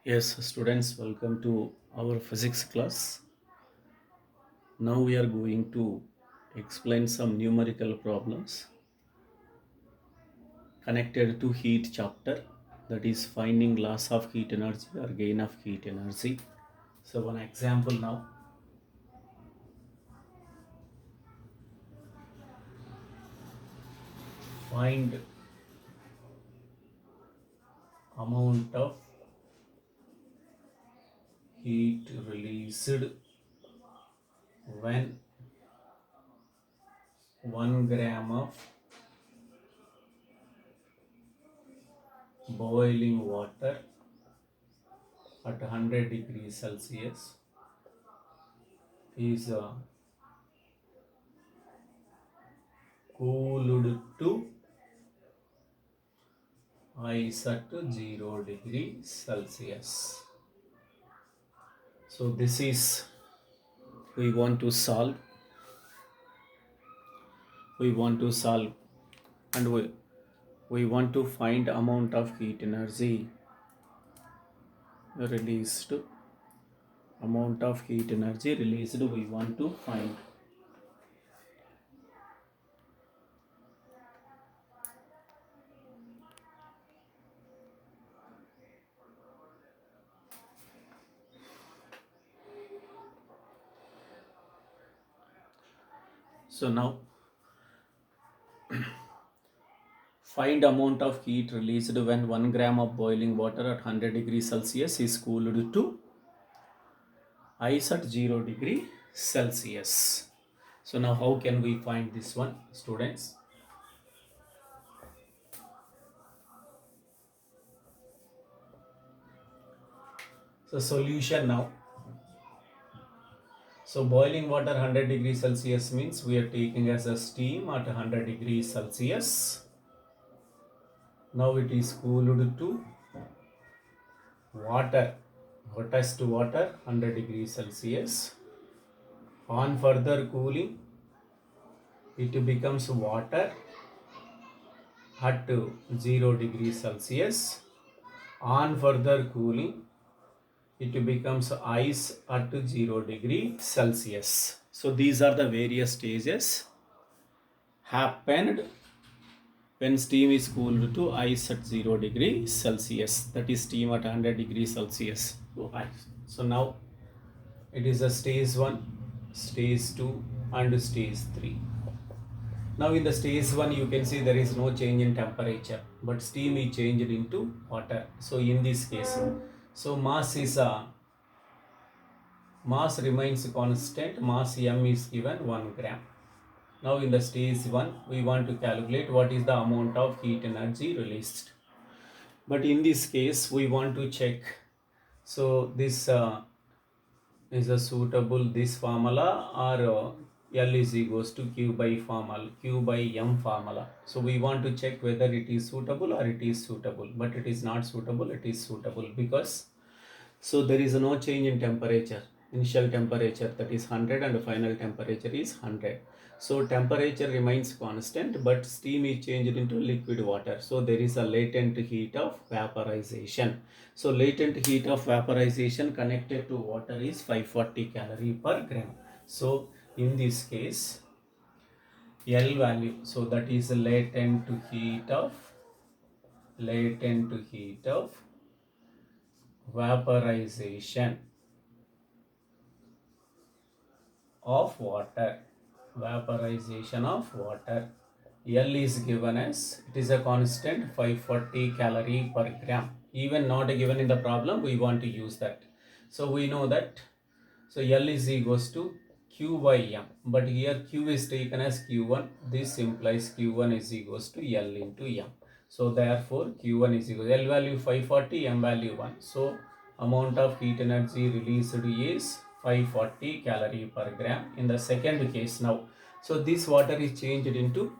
Yes, students, welcome to our physics class. Now we are going to explain some numerical problems connected to heat chapter, that is finding loss of heat energy or gain of heat energy. So one example now, find amount of heat released when 1 gram of boiling water at 100 degrees Celsius is cooled to ice at 0 degree Celsius. So this is we want to solve. We want to solve and we want to find amount of heat energy released. Amount of heat energy released we want to find. So now find amount of heat released when 1 gram of boiling water at 100 degrees Celsius is cooled to ice at 0 degree Celsius. So now how can we find this one, students? So solution now. So boiling water 100 degrees Celsius means we are taking as a steam at 100 degrees Celsius. Now it is cooled to water, hottest water 100 degrees Celsius. On further cooling, it becomes water at 0 degrees Celsius. On further cooling, it becomes ice at 0 degree Celsius. So these are the various stages happened when steam is cooled to ice at 0 degree Celsius, that is steam at 100 degrees Celsius to ice. So now it is a stage 1, stage 2 and stage 3. Now in the stage 1 you can see there is no change in temperature, but steam is changed into water. So in this case, so mass remains constant, mass m is given 1 gram. Now in the stage 1 we want to calculate what is the amount of heat energy released. But in this case we want to check, so this is a suitable this formula or L is equals to Q by formula, Q by M formula. So we want to check whether it is suitable or it is suitable, but it is not suitable, it is suitable because so there is no change in temperature. Initial temperature, that is 100, and final temperature is 100. So temperature remains constant, but steam is changed into liquid water. So there is a latent heat of vaporization. So latent heat of vaporization connected to water is 540 calorie per gram. So in this case, L value, so that is latent heat of vaporization of water. Vaporization of water. L is given as, it is a constant 540 calorie per gram. Even not given in the problem, we want to use that. So we know that, so L is equals to Q by M. But here Q is taken as Q1. This implies Q1 is equals to L into M. So therefore Q1 is equal to L value 540, M value 1. So amount of heat energy released is 540 calorie per gram in the second case now. So this water is changed into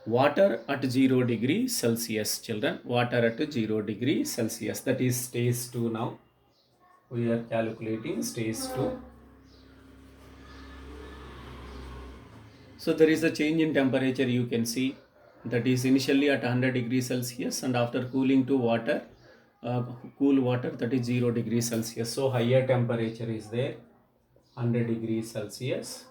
water at 0 degree Celsius, children. Water at 0 degree Celsius. That is stage 2 now. We are calculating stage 2. So there is a change in temperature, you can see, that is initially at 100 degrees Celsius and after cooling to water cool water, that is 0 degrees Celsius. So higher temperature is there, 100 degrees Celsius,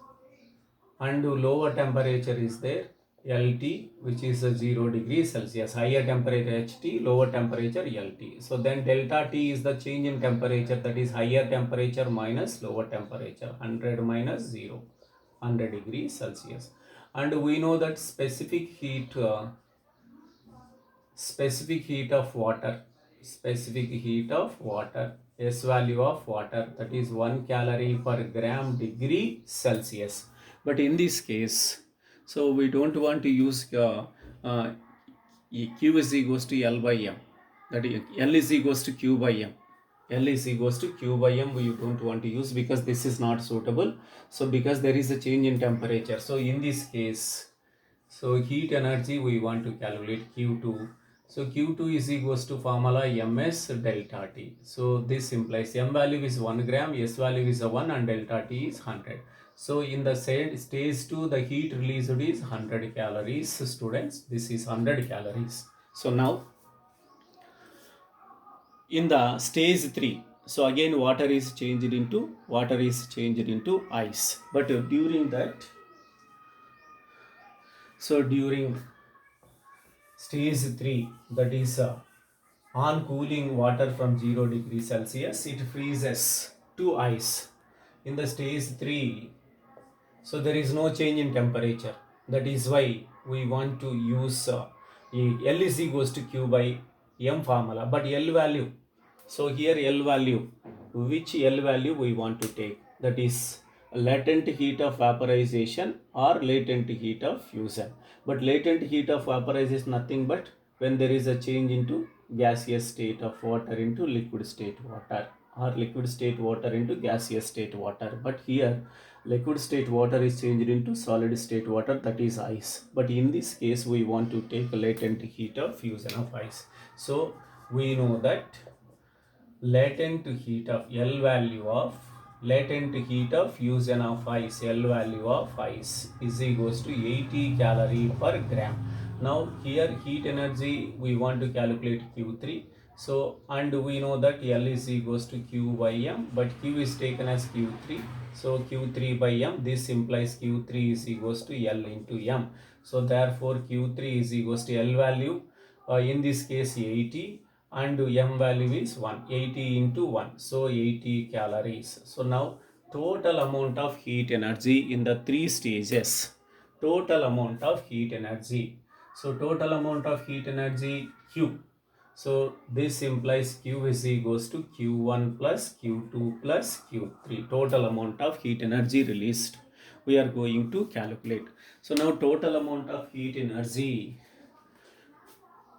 and lower temperature is there, LT, which is 0 degrees Celsius. Higher temperature HT, lower temperature LT. So then delta T is the change in temperature, that is higher temperature minus lower temperature, 100 minus 0, 100 degrees Celsius. And we know that specific heat of water, S value of water, that is 1 calorie per gram degree Celsius. But in this case, so we don't want to use Q is equals to L by M, that is L is equals to Q by M. L is equals to Q by M we don't want to use because this is not suitable. So because there is a change in temperature, so in this case, so heat energy we want to calculate Q2. So Q2 is equals to formula Ms delta T. So this implies M value is 1 gram, S value is 1 and delta T is 100. So in the stage 2 the heat released is 100 calories, students. This is 100 calories. So now in the stage 3, so again water is changed into ice. But during that, so during stage 3, that is on cooling water from 0 degrees Celsius, it freezes to ice. In the stage 3, so there is no change in temperature. That is why we want to use L is equals to Q by M formula. But L value, so here L value, which L value we want to take? That is latent heat of vaporization or latent heat of fusion. But latent heat of vaporization is nothing but when there is a change into gaseous state of water into liquid state water, or liquid state water into gaseous state water. But here liquid state water is changed into solid state water, that is ice. But in this case we want to take latent heat of fusion of ice. So we know that latent heat of L value of latent heat of fusion of ice, L value of ice is equals to 80 calorie per gram. Now here heat energy we want to calculate Q3. So and we know that L is equals to Q by M, but Q is taken as Q3. So Q3 by M, this implies Q3 is equals to L into M. So therefore Q3 is equals to L value, in this case 80, and M value is 1, 80 into 1, so 80 calories. So now total amount of heat energy in the 3 stages, total amount of heat energy. So total amount of heat energy Q. So this implies Q is equals to Q1 plus Q2 plus Q3, total amount of heat energy released we are going to calculate. So now total amount of heat energy,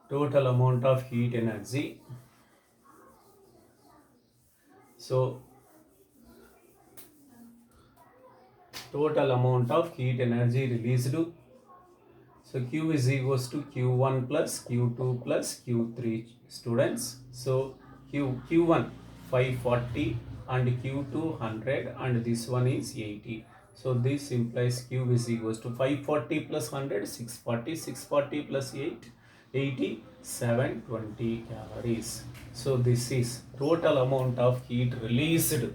total amount of heat energy. So total amount of heat energy released, so Q is equals to Q1 plus Q2 plus Q3, students. So Q1 540 and Q2 100 and this one is 80. So this implies Q is equals to 540 plus 100, 640, 640 plus 8, 80, 720 calories. So this is total amount of heat released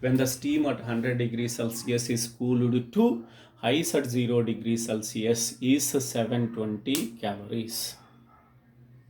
when the steam at 100 degrees Celsius is cooled to ice at 0 degrees Celsius is 720 calories.